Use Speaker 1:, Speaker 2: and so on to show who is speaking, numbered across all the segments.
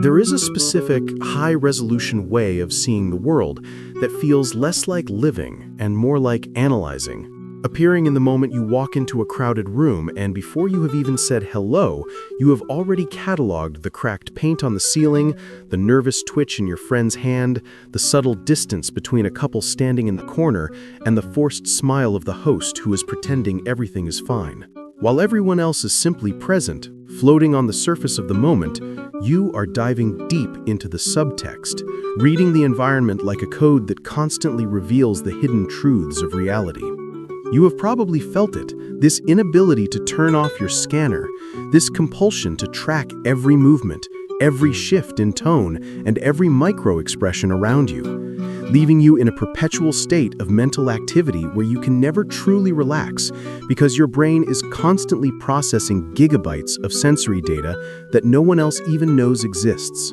Speaker 1: There is a specific, high-resolution way of seeing the world that feels less like living and more like analyzing, appearing in the moment you walk into a crowded room, and before you have even said hello, you have already cataloged the cracked paint on the ceiling, the nervous twitch in your friend's hand, the subtle distance between a couple standing in the corner, and the forced smile of the host who is pretending everything is fine. While everyone else is simply present, floating on the surface of the moment, you are diving deep into the subtext, reading the environment like a code that constantly reveals the hidden truths of reality. You have probably felt it, this inability to turn off your scanner, this compulsion to track every movement, every shift in tone, and every micro-expression around you, leaving you in a perpetual state of mental activity where you can never truly relax because your brain is constantly processing gigabytes of sensory data that no one else even knows exists.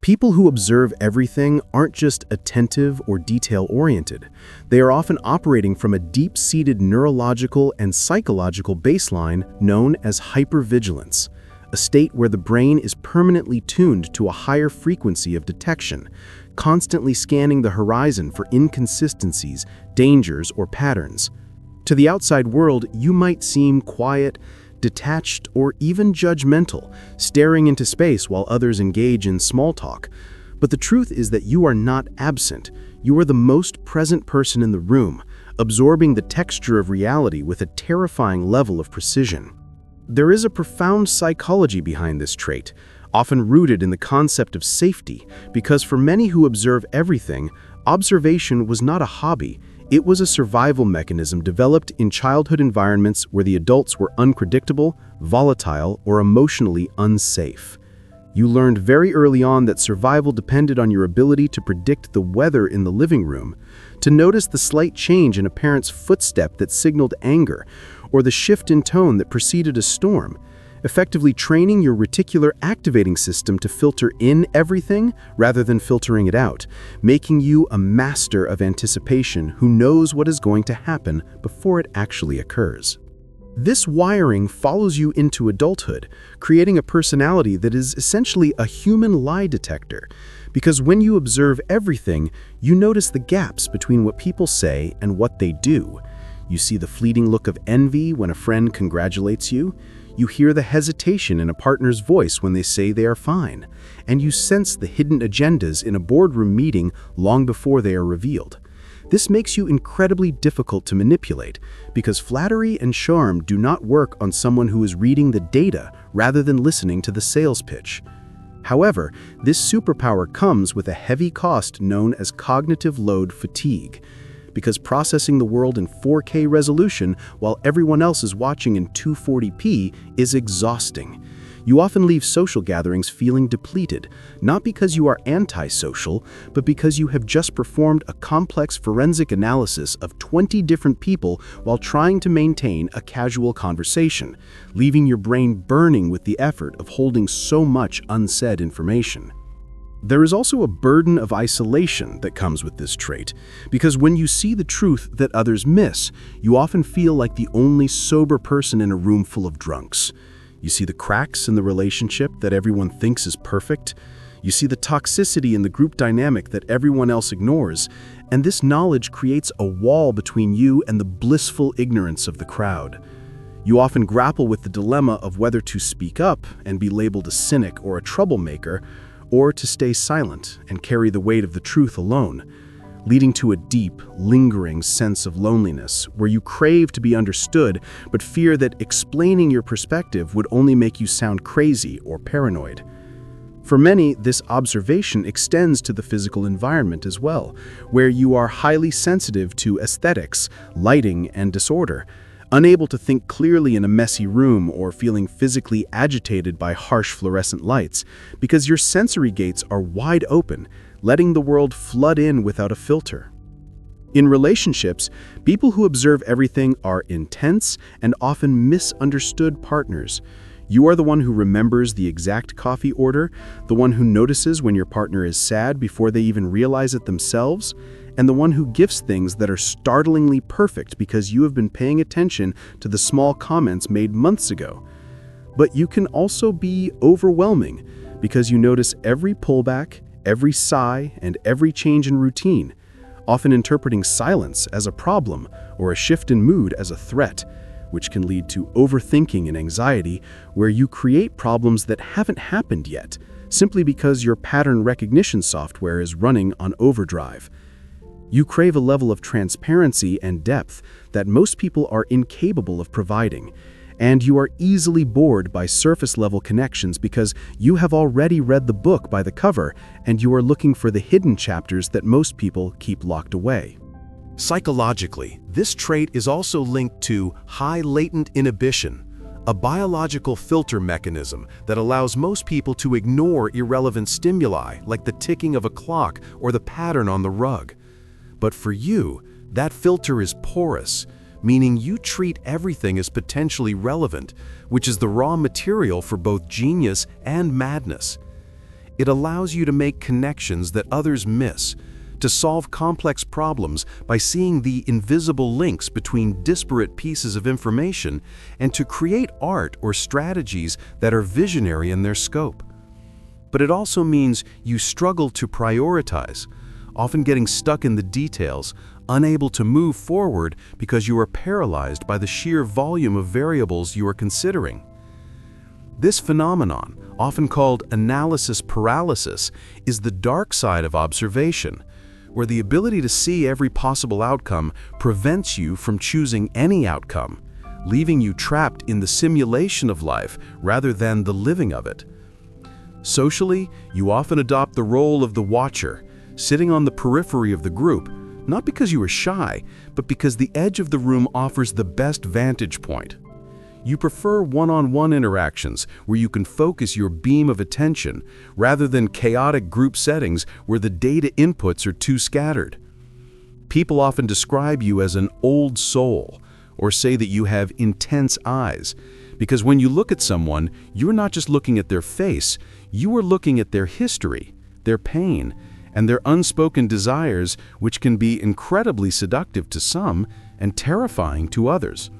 Speaker 1: People who observe everything aren't just attentive or detail-oriented. They are often operating from a deep-seated neurological and psychological baseline known as hyper-vigilance, a state where the brain is permanently tuned to a higher frequency of detection, constantly scanning the horizon for inconsistencies, dangers, or patterns. To the outside world, you might seem quiet, detached, or even judgmental, staring into space while others engage in small talk. But the truth is that you are not absent. You are the most present person in the room, absorbing the texture of reality with a terrifying level of precision. There is a profound psychology behind this trait, often rooted in the concept of safety, because for many who observe everything, observation was not a hobby. It was a survival mechanism developed in childhood environments where the adults were unpredictable, volatile, or emotionally unsafe. You learned very early on that survival depended on your ability to predict the weather in the living room, to notice the slight change in a parent's footstep that signaled anger, or the shift in tone that preceded a storm, effectively training your reticular activating system to filter in everything rather than filtering it out, making you a master of anticipation who knows what is going to happen before it actually occurs. This wiring follows you into adulthood, creating a personality that is essentially a human lie detector, because when you observe everything, you notice the gaps between what people say and what they do. You see the fleeting look of envy when a friend congratulates you. You hear the hesitation in a partner's voice when they say they are fine, and you sense the hidden agendas in a boardroom meeting long before they are revealed. This makes you incredibly difficult to manipulate, because flattery and charm do not work on someone who is reading the data rather than listening to the sales pitch. However, this superpower comes with a heavy cost known as cognitive load fatigue, because processing the world in 4K resolution while everyone else is watching in 240p is exhausting. You often leave social gatherings feeling depleted, not because you are antisocial, but because you have just performed a complex forensic analysis of 20 different people while trying to maintain a casual conversation, leaving your brain burning with the effort of holding so much unsaid information. There is also a burden of isolation that comes with this trait, because when you see the truth that others miss, you often feel like the only sober person in a room full of drunks. You see the cracks in the relationship that everyone thinks is perfect. You see the toxicity in the group dynamic that everyone else ignores, and this knowledge creates a wall between you and the blissful ignorance of the crowd. You often grapple with the dilemma of whether to speak up and be labeled a cynic or a troublemaker, or to stay silent and carry the weight of the truth alone, leading to a deep, lingering sense of loneliness where you crave to be understood but fear that explaining your perspective would only make you sound crazy or paranoid. For many, this observation extends to the physical environment as well, where you are highly sensitive to aesthetics, lighting, and disorder, unable to think clearly in a messy room or feeling physically agitated by harsh fluorescent lights, because your sensory gates are wide open, letting the world flood in without a filter. In relationships, people who observe everything are intense and often misunderstood partners. You are the one who remembers the exact coffee order, the one who notices when your partner is sad before they even realize it themselves, and the one who gifts things that are startlingly perfect because you have been paying attention to the small comments made months ago. But you can also be overwhelming because you notice every pullback, every sigh, and every change in routine, often interpreting silence as a problem or a shift in mood as a threat, which can lead to overthinking and anxiety, where you create problems that haven't happened yet, simply because your pattern recognition software is running on overdrive. You crave a level of transparency and depth that most people are incapable of providing, and you are easily bored by surface-level connections because you have already read the book by the cover and you are looking for the hidden chapters that most people keep locked away.
Speaker 2: Psychologically, this trait is also linked to high latent inhibition, a biological filter mechanism that allows most people to ignore irrelevant stimuli like the ticking of a clock or the pattern on the rug. But for you, that filter is porous, meaning you treat everything as potentially relevant, which is the raw material for both genius and madness. It allows you to make connections that others miss, to solve complex problems by seeing the invisible links between disparate pieces of information, and to create art or strategies that are visionary in their scope. But it also means you struggle to prioritize, often getting stuck in the details, unable to move forward because you are paralyzed by the sheer volume of variables you are considering. This phenomenon, often called analysis paralysis, is the dark side of observation, where the ability to see every possible outcome prevents you from choosing any outcome, leaving you trapped in the simulation of life rather than the living of it. Socially, you often adopt the role of the watcher, sitting on the periphery of the group, not because you are shy, but because the edge of the room offers the best vantage point. You prefer one-on-one interactions where you can focus your beam of attention rather than chaotic group settings where the data inputs are too scattered. People often describe you as an old soul or say that you have intense eyes, because when you look at someone, you're not just looking at their face, you are looking at their history, their pain, and their unspoken desires, which can be incredibly seductive to some and terrifying to others.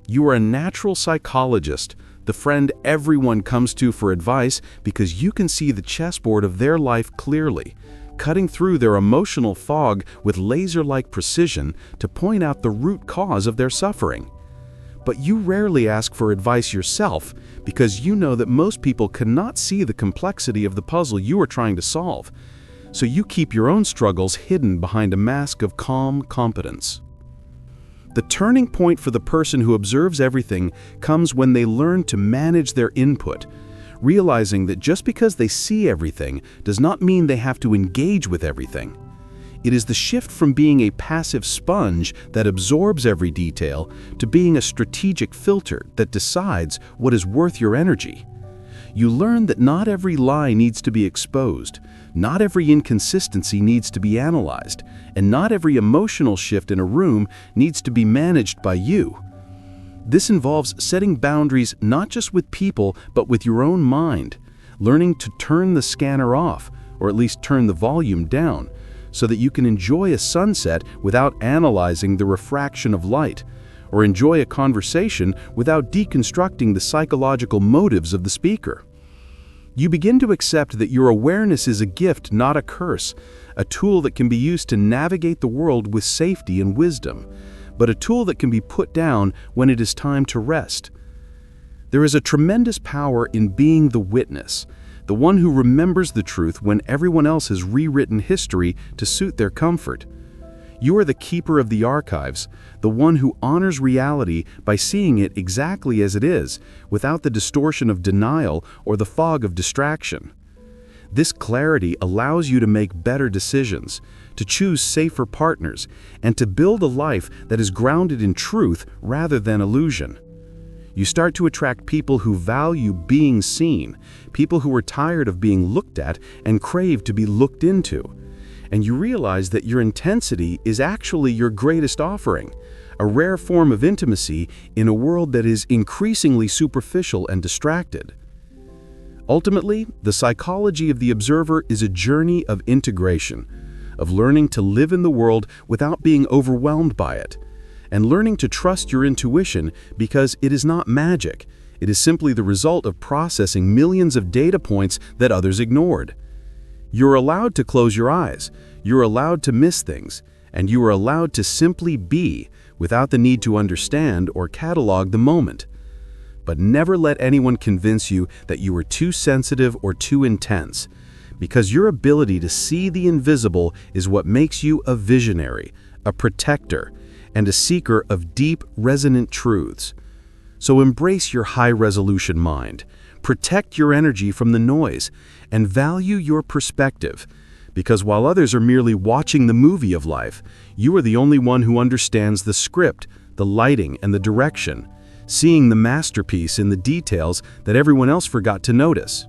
Speaker 2: You are a natural psychologist, the friend everyone comes to for advice because you can see the chessboard of their life clearly, cutting through their emotional fog with laser-like precision to point out the root cause of their suffering. But you rarely ask for advice yourself because you know that most people cannot see the complexity of the puzzle you are trying to solve, so you keep your own struggles hidden behind a mask of calm competence. The turning point for the person who observes everything comes when they learn to manage their input, realizing that just because they see everything does not mean they have to engage with everything. It is the shift from being a passive sponge that absorbs every detail to being a strategic filter that decides what is worth your energy. You learn that not every lie needs to be exposed, not every inconsistency needs to be analyzed, and not every emotional shift in a room needs to be managed by you. This involves setting boundaries not just with people, but with your own mind, learning to turn the scanner off, or at least turn the volume down, so that you can enjoy a sunset without analyzing the refraction of light, or enjoy a conversation without deconstructing the psychological motives of the speaker. You begin to accept that your awareness is a gift, not a curse, a tool that can be used to navigate the world with safety and wisdom, but a tool that can be put down when it is time to rest. There is a tremendous power in being the witness, the one who remembers the truth when everyone else has rewritten history to suit their comfort. You are the keeper of the archives, the one who honors reality by seeing it exactly as it is, without the distortion of denial or the fog of distraction. This clarity allows you to make better decisions, to choose safer partners, and to build a life that is grounded in truth rather than illusion. You start to attract people who value being seen, people who are tired of being looked at and crave to be looked into. And you realize that your intensity is actually your greatest offering, a rare form of intimacy in a world that is increasingly superficial and distracted. Ultimately, the psychology of the observer is a journey of integration, of learning to live in the world without being overwhelmed by it, and learning to trust your intuition because it is not magic. It is simply the result of processing millions of data points that others ignored. You're allowed to close your eyes, you're allowed to miss things, and you are allowed to simply be without the need to understand or catalog the moment. But never let anyone convince you that you are too sensitive or too intense, because your ability to see the invisible is what makes you a visionary, a protector, and a seeker of deep, resonant truths. So embrace your high-resolution mind, protect your energy from the noise, and value your perspective, because while others are merely watching the movie of life, you are the only one who understands the script, the lighting, and the direction, seeing the masterpiece in the details that everyone else forgot to notice.